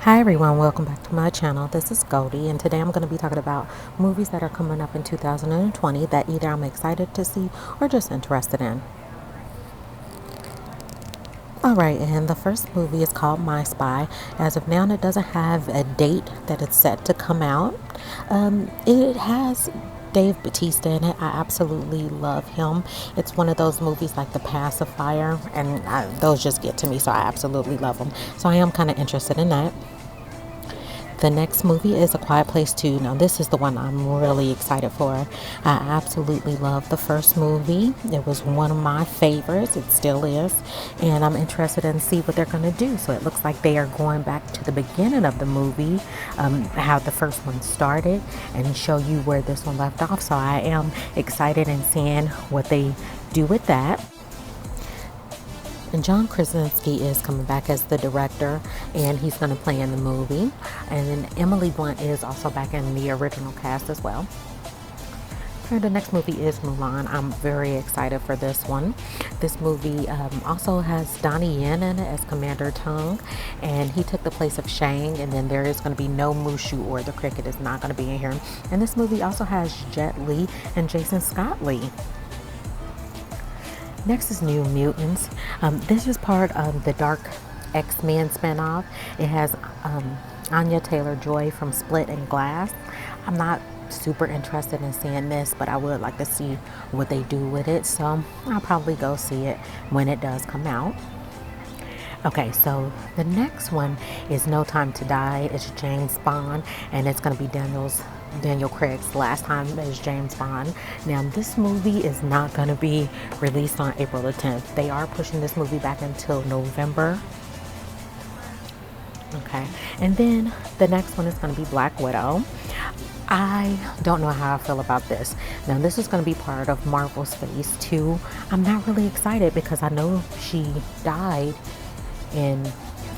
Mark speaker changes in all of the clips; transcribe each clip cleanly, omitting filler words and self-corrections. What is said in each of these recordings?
Speaker 1: Hi everyone, welcome back to my channel. This is Goldie, and today I'm going to be talking about movies that are coming up in 2020 that either I'm excited to see or just interested in. Alright, and the first movie is called My Spy. As of now, it doesn't have a date that it's set to come out. It has Dave Bautista in it. I absolutely love him. It's one of those movies like The Pacifier, and those just get to me, so I absolutely love them. So I am kind of interested in that. The next movie is A Quiet Place 2. Now, this is the one I'm really excited for. I absolutely love the first movie. It was one of my favorites. It still is. And I'm interested in see what they're going to do. So it looks like they are going back to the beginning of the movie, how the first one started, and show you where this one left off. So I am excited in seeing what they do with that. And John Krasinski is coming back as the director, and he's going to play in the movie. And then Emily Blunt is also back in the original cast as well. And the next movie is Mulan. I'm very excited for this one. This movie also has Donnie Yen in it as Commander Tung, and he took the place of Shang. And then there is going to be no Mushu, or the cricket is not going to be in here. And this movie also has Jet Li and Jason Scott Lee. Next is New Mutants. This is part of the Dark X-Men spinoff. It has Anya Taylor-Joy from Split and Glass. I'm not super interested in seeing this, but I would like to see what they do with it. So I'll probably go see it when it does come out. Okay, so the next one is No Time to Die. It's James Bond, and it's going to be Daniel Craig's last time as James Bond. Now, this movie is not going to be released on April the 10th. They are pushing this movie back until November. Okay, and then the next one is going to be Black Widow. I don't know how I feel about this. Now, this is going to be part of Marvel's Phase 2. I'm not really excited because I know she died in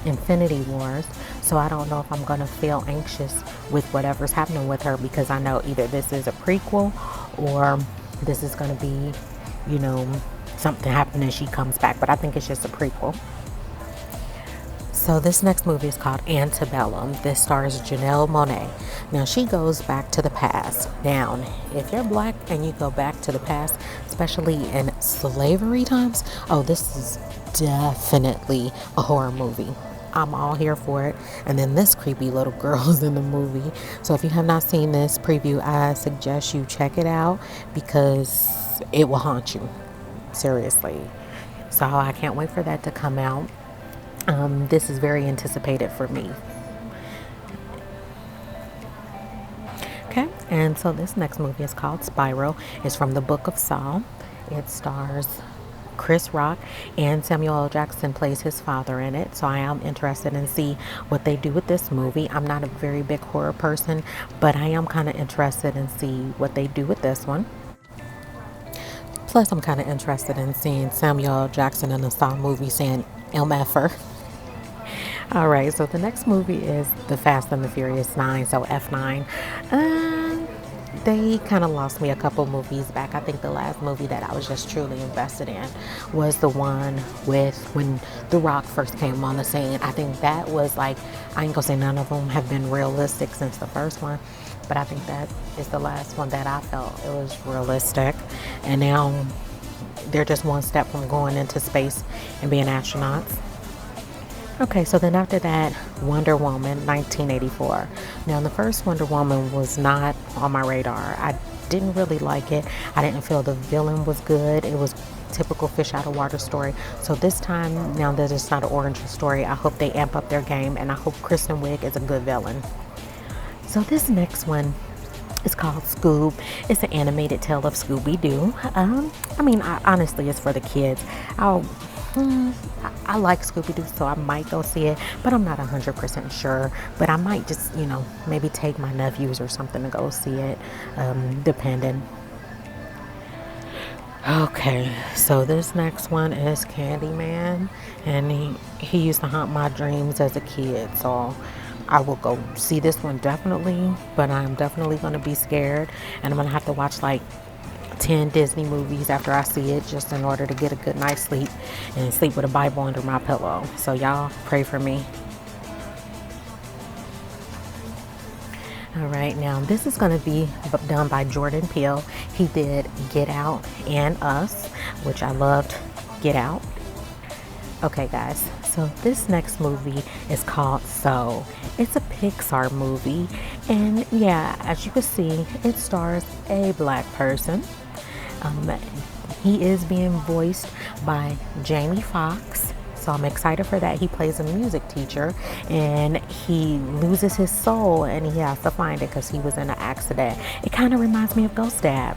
Speaker 1: Infinity Wars, so I don't know if I'm gonna feel anxious with whatever's happening with her, because I know either this is a prequel or this is gonna be, something happening and she comes back, but I think it's just a prequel. So this next movie is called Antebellum. This stars Janelle Monáe. Now, she goes back to the past. Now, if you're black and you go back to the past, especially in slavery times, oh, this is definitely a horror movie. I'm all here for it. And then this creepy little girl is in the movie. So if you have not seen this preview, I suggest you check it out because it will haunt you. Seriously. So I can't wait for that to come out. This is very anticipated for me. Okay, and so this next movie is called Spiral. It's from the Book of Saw. It stars Chris Rock, and Samuel L. Jackson plays his father in it. So I am interested in see what they do with this movie. I'm not a very big horror person, but I am kind of interested in see what they do with this one. Plus, I'm kind of interested in seeing Samuel L. Jackson in a Saw movie saying MFer. All right, so the next movie is The Fast and the Furious 9, so F9. They kind of lost me a couple movies back. I think the last movie that I was just truly invested in was the one with when The Rock first came on the scene. I think that was like, I ain't gonna say none of them have been realistic since the first one, but I think that is the last one that I felt it was realistic. And now they're just one step from going into space and being astronauts. Okay, so then after that, Wonder Woman 1984. Now, the first Wonder Woman was not on my radar. I didn't really like it. I didn't feel the villain was good. It was typical fish out of water story. So this time, now that it's not an origin story, I hope they amp up their game, and I hope Kristen Wiig is a good villain. So this next one is called Scoob. It's an animated tale of Scooby-Doo. Honestly, it's for the kids. I like Scooby-Doo, so I might go see it, but I'm not 100% sure. But I might just, maybe take my nephews or something to go see it, depending. Okay, so this next one is Candyman, and he used to haunt my dreams as a kid, so I will go see this one definitely, but I'm definitely going to be scared, and I'm going to have to watch like 10 Disney movies after I see it, just in order to get a good night's sleep and sleep with a Bible under my pillow. So y'all pray for me. All right, now this is going to be done by Jordan Peele. He did Get Out and Us, which I loved. Get Out. Okay, guys, so this next movie is called So. It's a Pixar movie, and yeah, as you can see, it stars a black person. Um, he is being voiced by Jamie Foxx. So I'm excited for that. He plays a music teacher and he loses his soul and he has to find it because he was in an accident. It kind of reminds me of Ghost Dad.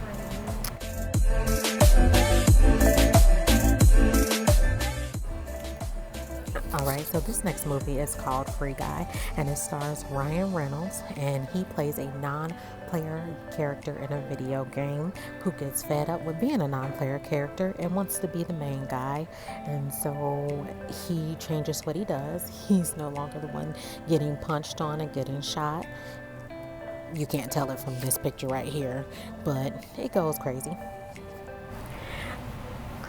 Speaker 1: Alright, so this next movie is called Free Guy and it stars Ryan Reynolds and he plays a non-player character in a video game who gets fed up with being a non-player character and wants to be the main guy, and so he changes what he does. He's no longer the one getting punched on and getting shot. You can't tell it from this picture right here, but it goes crazy.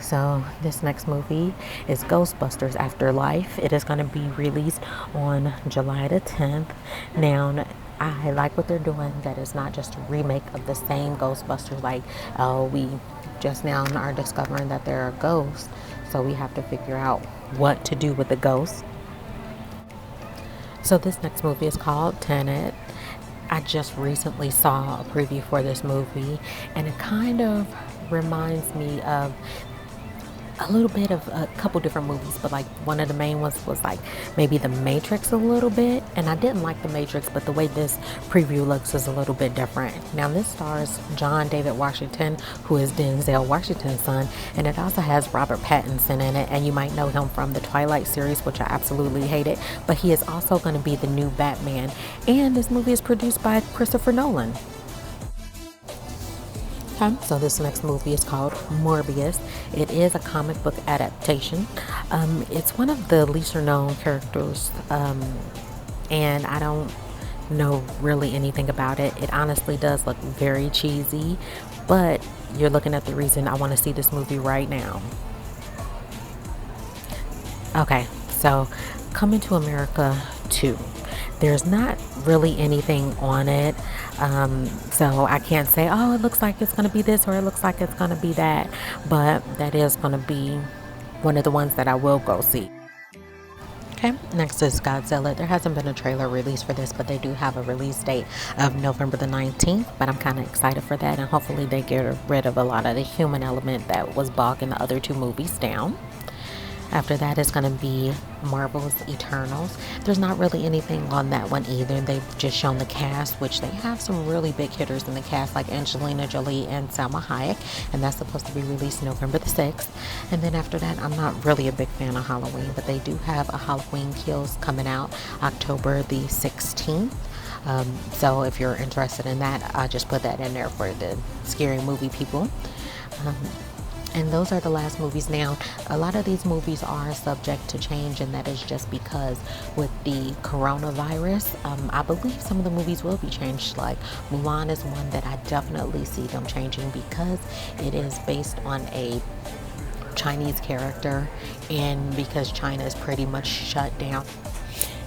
Speaker 1: So this next movie is Ghostbusters Afterlife. It is going to be released on July the 10th. Now, I like what they're doing, that it's not just a remake of the same Ghostbusters. Like, we just now are discovering that there are ghosts, so we have to figure out what to do with the ghosts. So this next movie is called Tenet. I just recently saw a preview for this movie, and it kind of reminds me of a little bit of a couple different movies, but like one of the main ones was like maybe The Matrix a little bit, and I didn't like The Matrix, but the way this preview looks is a little bit different. Now this stars John David Washington, who is Denzel Washington's son, and it also has Robert Pattinson in it, and you might know him from the Twilight series, which I absolutely hated, but he is also going to be the new Batman, and this movie is produced by Christopher Nolan. So this next movie is called Morbius. It is a comic book adaptation. It's one of the lesser known characters, and I don't know really anything about it. It honestly does look very cheesy, but you're looking at the reason I want to see this movie right now. Okay, so Coming to America 2. There's not really anything on it, so I can't say, oh, it looks like it's going to be this or it looks like it's going to be that, but that is going to be one of the ones that I will go see. Okay, next is Godzilla. There hasn't been a trailer released for this, but they do have a release date of November the 19th, but I'm kind of excited for that, and hopefully they get rid of a lot of the human element that was bogging the other two movies down. After that is going to be Marvel's Eternals. There's not really anything on that one either. They've just shown the cast, which they have some really big hitters in the cast like Angelina Jolie and Salma Hayek, and that's supposed to be released November the 6th. And then after that, I'm not really a big fan of Halloween, but they do have a Halloween Kills coming out October the 16th. So if you're interested in that, I just put that in there for the scary movie people. And those are the last movies. Now, a lot of these movies are subject to change, and that is just because with the coronavirus, I believe some of the movies will be changed. Like Mulan is one that I definitely see them changing because it is based on a Chinese character, and because China is pretty much shut down.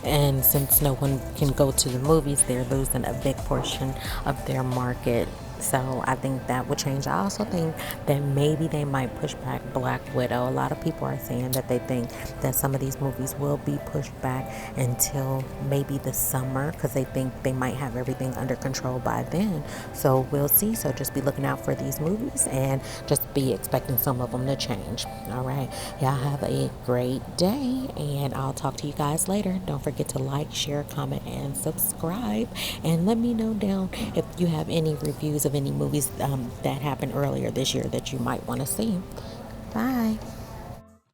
Speaker 1: And since no one can go to the movies, they're losing a big portion of their market. So I think that would change. I also think that maybe they might push back Black Widow. A lot of people are saying that they think that some of these movies will be pushed back until maybe the summer because they think they might have everything under control by then. So we'll see. So just be looking out for these movies and just be expecting some of them to change. All right. Y'all have a great day, and I'll talk to you guys later. Don't forget to like, share, comment, and subscribe. And let me know down if you have any reviews of any movies that happened earlier this year that you might want to see. Bye.